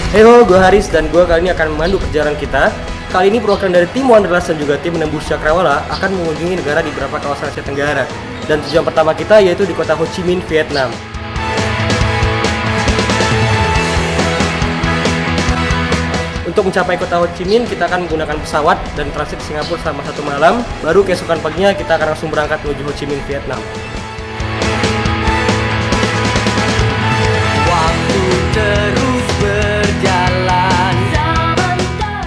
Halo, gue Haris dan gue kali ini akan memandu perjalanan kita. Kali ini perwakilan dari tim Wanderlust dan juga tim Menembus Cakrawala akan mengunjungi negara di beberapa kawasan Asia Tenggara. Dan tujuan pertama kita yaitu di kota Ho Chi Minh, Vietnam. Untuk mencapai kota Ho Chi Minh, kita akan menggunakan pesawat dan transit di Singapura selama 1 malam. Baru keesokan paginya kita akan langsung berangkat menuju Ho Chi Minh, Vietnam. Waktu terus berjalan.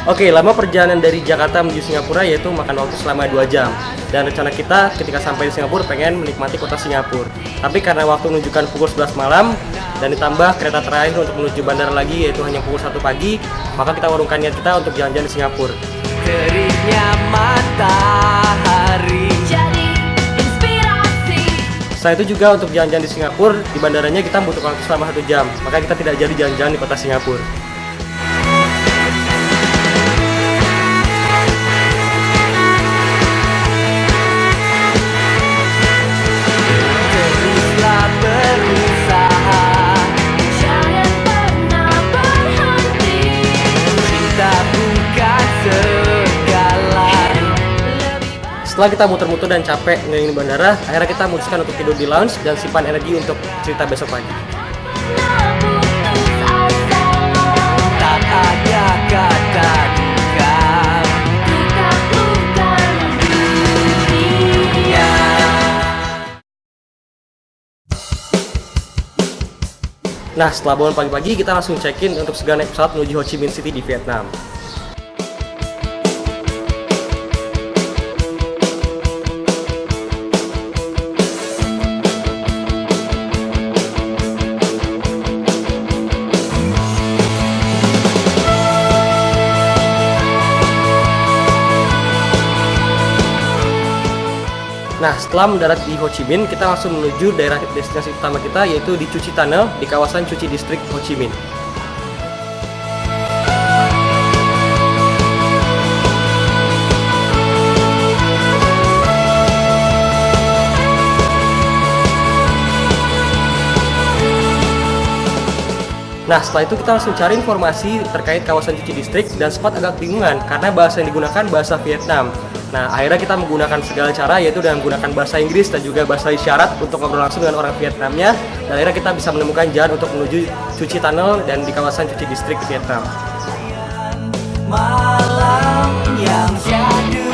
Oke, lama perjalanan dari Jakarta menuju Singapura yaitu makan waktu selama 2 jam. Dan rencana kita ketika sampai di Singapura pengen menikmati kota Singapura. Tapi karena waktu menunjukkan pukul 11 malam dan ditambah kereta terakhir untuk menuju bandara lagi yaitu hanya pukul 1 pagi, maka kita warungkan niat kita untuk jalan-jalan di Singapura. Teriknya matahari jadi inspirasi. Selain itu juga untuk jalan-jalan di Singapura, di bandaranya kita membutuhkan waktu selama 1 jam. Maka kita tidak jadi jalan-jalan di kota Singapura. Teruslah berusaha, jangan pernah berhenti. Cinta bukan segala. Setelah kita muter-muter dan capek ngeliling bandara, akhirnya kita memutuskan untuk tidur di lounge dan simpan energi untuk cerita besok pagi. Tak ada kata duka, ditaklukkan dunia. Nah, setelah bangun pagi-pagi, kita langsung check-in untuk segera naik pesawat menuju Ho Chi Minh City di Vietnam. Nah, setelah mendarat di Ho Chi Minh, kita langsung menuju daerah destinasi utama kita yaitu di Cu Chi Tunnel di kawasan Cu Chi District, Ho Chi Minh. Nah, setelah itu kita langsung cari informasi terkait kawasan Cu Chi District dan sempat agak bingungan karena bahasa yang digunakan bahasa Vietnam. Nah, akhirnya kita menggunakan segala cara yaitu dengan menggunakan bahasa Inggris dan juga bahasa isyarat untuk ngobrol langsung dengan orang Vietnamnya. Dan akhirnya kita bisa menemukan jalan untuk menuju Cu Chi Tunnel dan di kawasan Cu Chi District, Vietnam. Malam yang syahdu.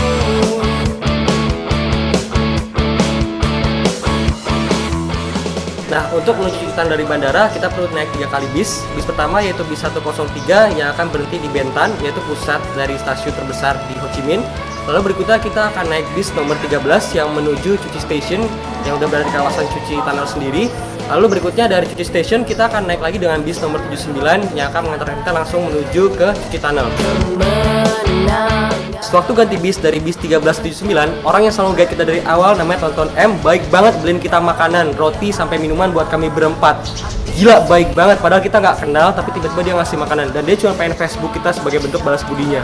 Nah, untuk menuju Cu Chi Tunnel dari bandara, kita perlu naik 3 kali bis. Bis pertama yaitu bis 103 yang akan berhenti di Ben Thanh, yaitu pusat dari stasiun terbesar di Ho Chi Minh. Lalu berikutnya kita akan naik bis nomor 13 yang menuju Cu Chi Station yang udah berada di kawasan Cu Chi Tunnel sendiri. Lalu berikutnya dari Cu Chi Station kita akan naik lagi dengan bis nomor 79 yang akan mengantarkan kita langsung menuju ke Cu Chi Tunnel. Sewaktu ganti bis dari bis 1379, orang yang selalu guide kita dari awal namanya Tonton M baik banget beliin kita makanan, roti sampai minuman buat kami berempat. Gila, baik banget, padahal kita nggak kenal tapi tiba-tiba dia ngasih makanan dan dia cuma pengen Facebook kita sebagai bentuk balas budinya.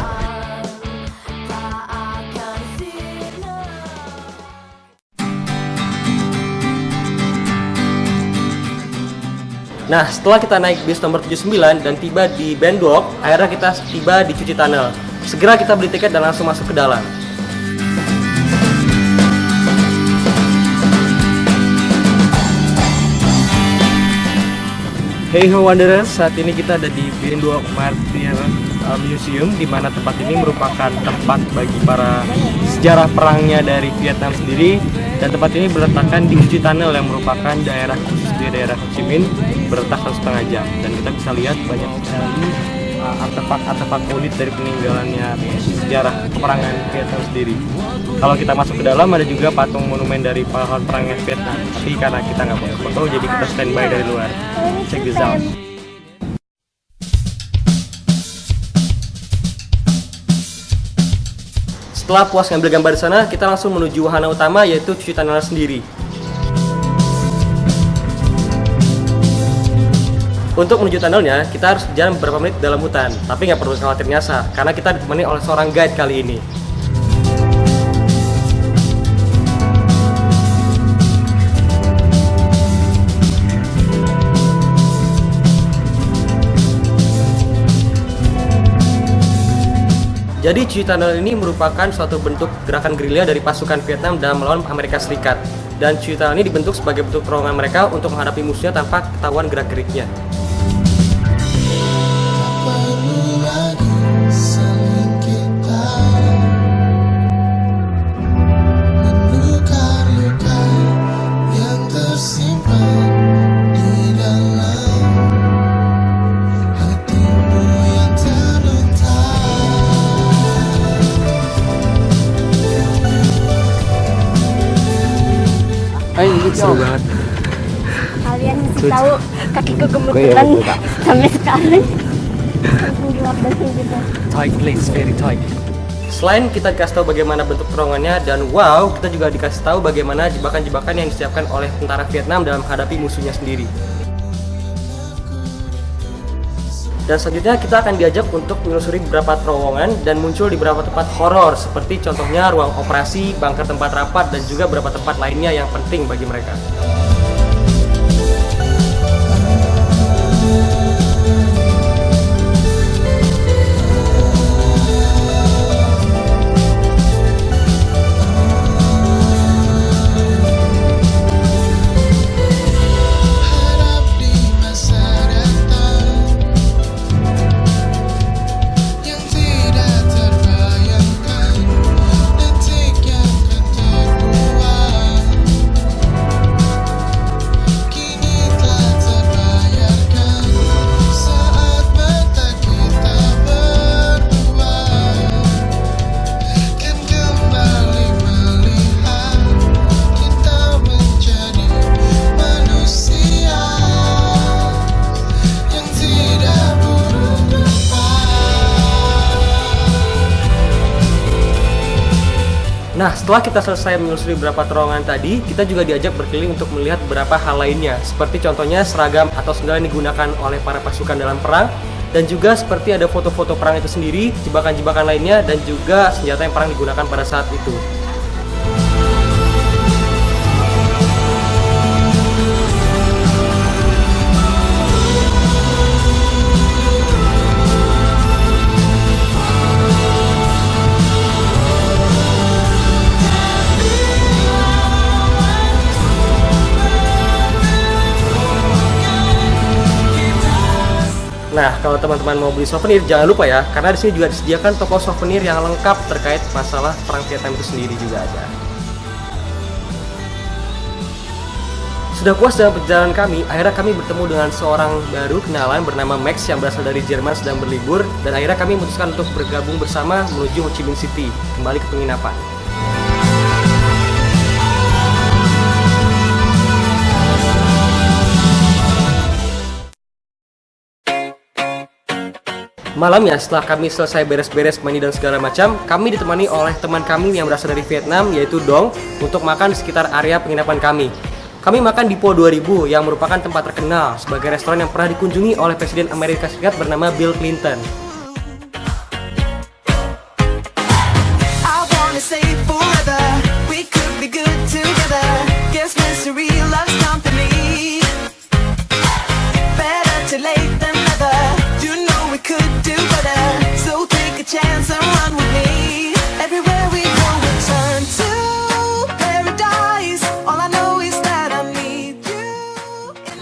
Nah, setelah kita naik bis nomor 79 dan tiba di Ben Duoc, akhirnya kita tiba di Cu Chi Tunnel. Segera kita beli tiket dan langsung masuk ke dalam. Hey ho Wanderers, saat ini kita ada di Ben Duoc Martyr Museum, di mana tempat ini merupakan tempat bagi para sejarah perangnya dari Vietnam sendiri. Dan tempat ini berletakan di Cu Chi Tunnel yang merupakan daerah khusus di daerah Ho Chi Minh, berletak 1,5 jam. Dan kita bisa lihat banyak sekali artefak-artefak unik dari peninggalannya sejarah peperangan Vietnam sendiri. Kalau kita masuk ke dalam ada juga patung monumen dari pahlawan perangnya Vietnam. Tapi karena kita nggak boleh foto, jadi kita standby dari luar. Check this out. Setelah puas ngambil gambar di sana, kita langsung menuju wahana utama yaitu Cu Chi Tunnel sendiri. Untuk menuju tunnelnya, kita harus berjalan beberapa menit dalam hutan, tapi nggak perlu khawatir nyasar, karena kita ditemani oleh seorang guide kali ini. Jadi Chui Tunnel ini merupakan suatu bentuk gerakan gerilya dari pasukan Vietnam dalam melawan Amerika Serikat. Dan Chui Tunnel ini dibentuk sebagai bentuk perlawanan mereka untuk menghadapi musuhnya tanpa ketahuan gerak-geriknya. Seru banget. Kalian mesti tahu kakiku gemeteran sampai sekarang. Aku gelap dan gitu. Tight place, very tight. Selain kita dikasih tahu bagaimana bentuk terowongannya dan wow, kita juga dikasih tahu bagaimana jebakan-jebakan yang disiapkan oleh tentara Vietnam dalam menghadapi musuhnya sendiri. Dan selanjutnya kita akan diajak untuk menelusuri beberapa terowongan dan muncul di beberapa tempat horor seperti contohnya ruang operasi, bunker tempat rapat, dan juga beberapa tempat lainnya yang penting bagi mereka. Nah, setelah kita selesai menelusuri beberapa terowongan tadi, kita juga diajak berkeliling untuk melihat beberapa hal lainnya, seperti contohnya seragam atau sendal yang digunakan oleh para pasukan dalam perang, dan juga seperti ada foto-foto perang itu sendiri, jebakan-jebakan lainnya, dan juga senjata yang perang digunakan pada saat itu. Nah, kalau teman-teman mau beli souvenir, jangan lupa ya, karena di sini juga disediakan toko souvenir yang lengkap terkait masalah perang Vietnam itu sendiri juga ada. Sudah puas dengan perjalanan kami, akhirnya kami bertemu dengan seorang baru kenalan bernama Max yang berasal dari Jerman sedang berlibur, dan akhirnya kami memutuskan untuk bergabung bersama menuju Ho Chi Minh City, kembali ke penginapan. Malamnya setelah kami selesai beres-beres mandi dan segala macam, kami ditemani oleh teman kami yang berasal dari Vietnam yaitu Dong untuk makan di sekitar area penginapan kami. Kami makan di Po 2000 yang merupakan tempat terkenal sebagai restoran yang pernah dikunjungi oleh Presiden Amerika Serikat bernama Bill Clinton.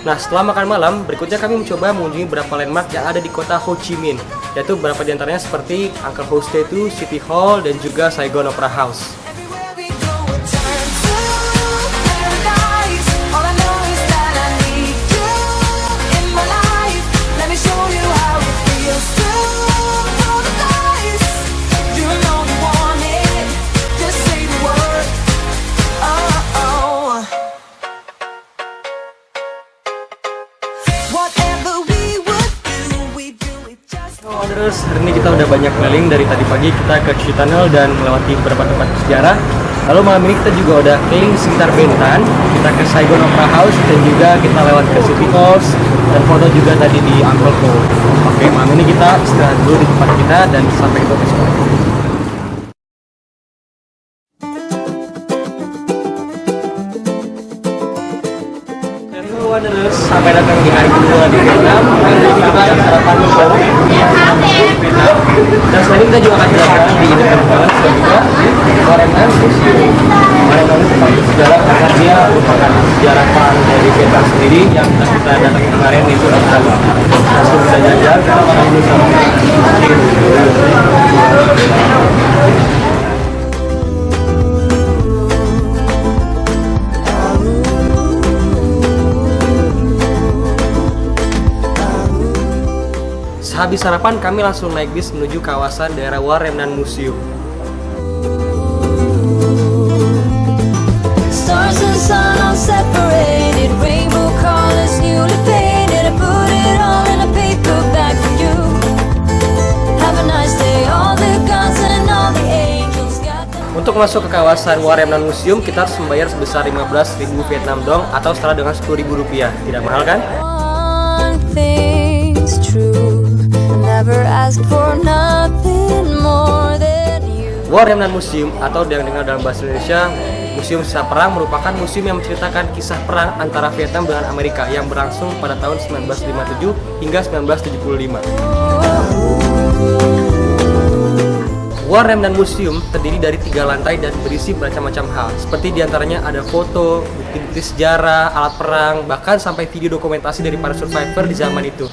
Nah, setelah makan malam, berikutnya kami mencoba mengunjungi beberapa landmark yang ada di kota Ho Chi Minh, yaitu beberapa diantaranya seperti Angkor Ho Statue, City Hall, dan juga Saigon Opera House. Terus hari ini kita udah banyak keliling, dari tadi pagi kita ke Chui Tunnel dan melewati beberapa tempat bersejarah. Lalu malam ini kita juga udah keliling sekitar Bentan, kita ke Saigon Opera House dan juga kita lewat ke City Halls dan foto juga tadi di Angkor Ho. Oke, malam ini kita istirahat dulu di tempat kita dan sampai ketemu besok. Wanderers, sampai datang di hari kedua di Vietnam. Hari ini kita akan sarapan dulu di Vietnam. Dan ini kita juga akan jalan di Independence dan juga War Remnant Museum. War Remnant itu tempat sejarah karena dia merupakan sejarah perang dari Vietnam sendiri yang kita datang kemarin itu adalah langsung kita jalan karena orang dulu sama. Sehabis sarapan, kami langsung naik bis menuju kawasan daerah War Remnant Museum. Stars and sun all separated, rainbow colors newly painted. I put it all in a paper bag for you. Have a nice day, all the gods and all the angels got them. Untuk masuk ke kawasan War Remnant Museum, kita harus membayar sebesar 15.000 Vietnam dong atau setara dengan Rp10.000. Tidak mahal kan? One thing's true, never ask for nothing more than you. War Remnant Museum atau yang dikenal dalam bahasa Indonesia Museum Sisa Perang merupakan museum yang menceritakan kisah perang antara Vietnam dengan Amerika yang berlangsung pada tahun 1957 hingga 1975. War Remnant Museum terdiri dari 3 lantai dan berisi bermacam-macam hal, seperti diantaranya ada foto, bukti-bukti sejarah, alat perang, bahkan sampai video dokumentasi dari para survivor di zaman itu.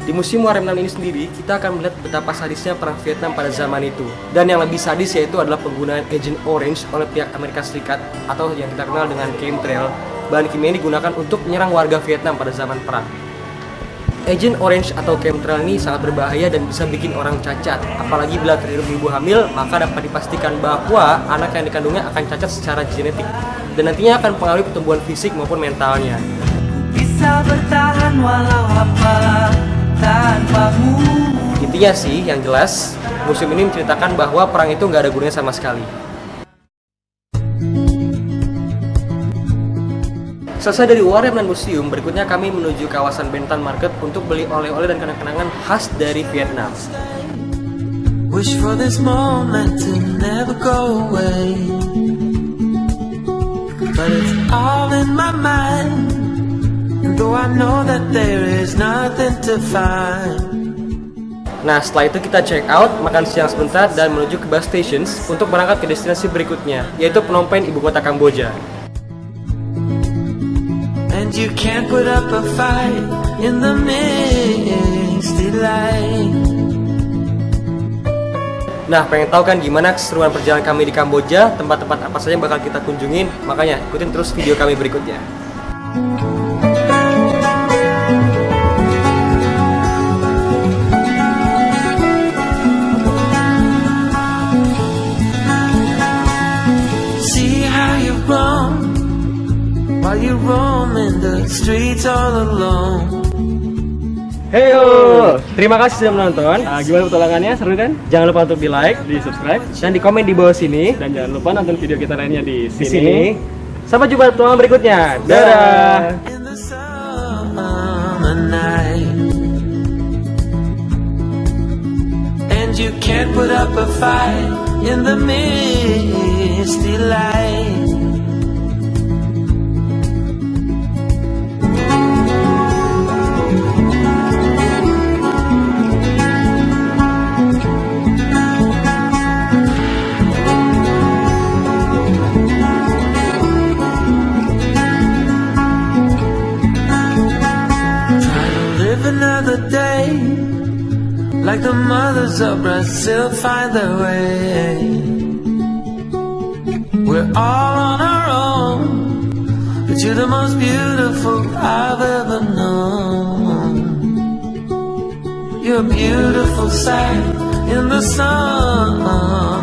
Di Museum War Remnant ini sendiri, kita akan melihat betapa sadisnya perang Vietnam pada zaman itu. Dan yang lebih sadis yaitu adalah penggunaan Agent Orange oleh pihak Amerika Serikat atau yang kita kenal dengan chemtrail. Bahan kimia ini digunakan untuk menyerang warga Vietnam pada zaman perang. Agent Orange atau chemtrail ini sangat berbahaya dan bisa bikin orang cacat. Apalagi bila terhirup ibu hamil, maka dapat dipastikan bahwa anak yang dikandungnya akan cacat secara genetik. Dan nantinya akan mempengaruhi pertumbuhan fisik maupun mentalnya. Bisa bertahan walau apa tanpamu. Intinya sih, yang jelas, museum ini menceritakan bahwa perang itu nggak ada gunanya sama sekali. Selesai dari War Remnant Museum, berikutnya kami menuju kawasan Bentan Market untuk beli oleh-oleh dan kenang-kenangan khas dari Vietnam. Wish for this moment to never go away, but it's all in my mind, and though I know that there is nothing to find. Nah, setelah itu kita check out, makan siang sebentar, dan menuju ke bus stations untuk berangkat ke destinasi berikutnya, yaitu Phnom Penh, ibu kota Kamboja. And you can't put up a fight in the misty light. Nah, pengen tahu kan gimana keseruan perjalanan kami di Kamboja, tempat-tempat apa saja yang bakal kita kunjungin? Makanya ikutin terus video kami berikutnya. See how you run while you roam in the streets all alone. Heyo, terima kasih sudah menonton. Gimana petualangannya? Seru kan? Jangan lupa untuk di like, di subscribe, dan di komen di bawah sini. Dan jangan lupa nonton video kita lainnya di Di sini. sini. Sampai jumpa di petualangan berikutnya. Dadah. In the summer night, and you can't put up a fight in the misty light. Another day, like the mothers of Brazil find their way. We're all on our own, but you're the most beautiful I've ever known. You're a beautiful sight in the summer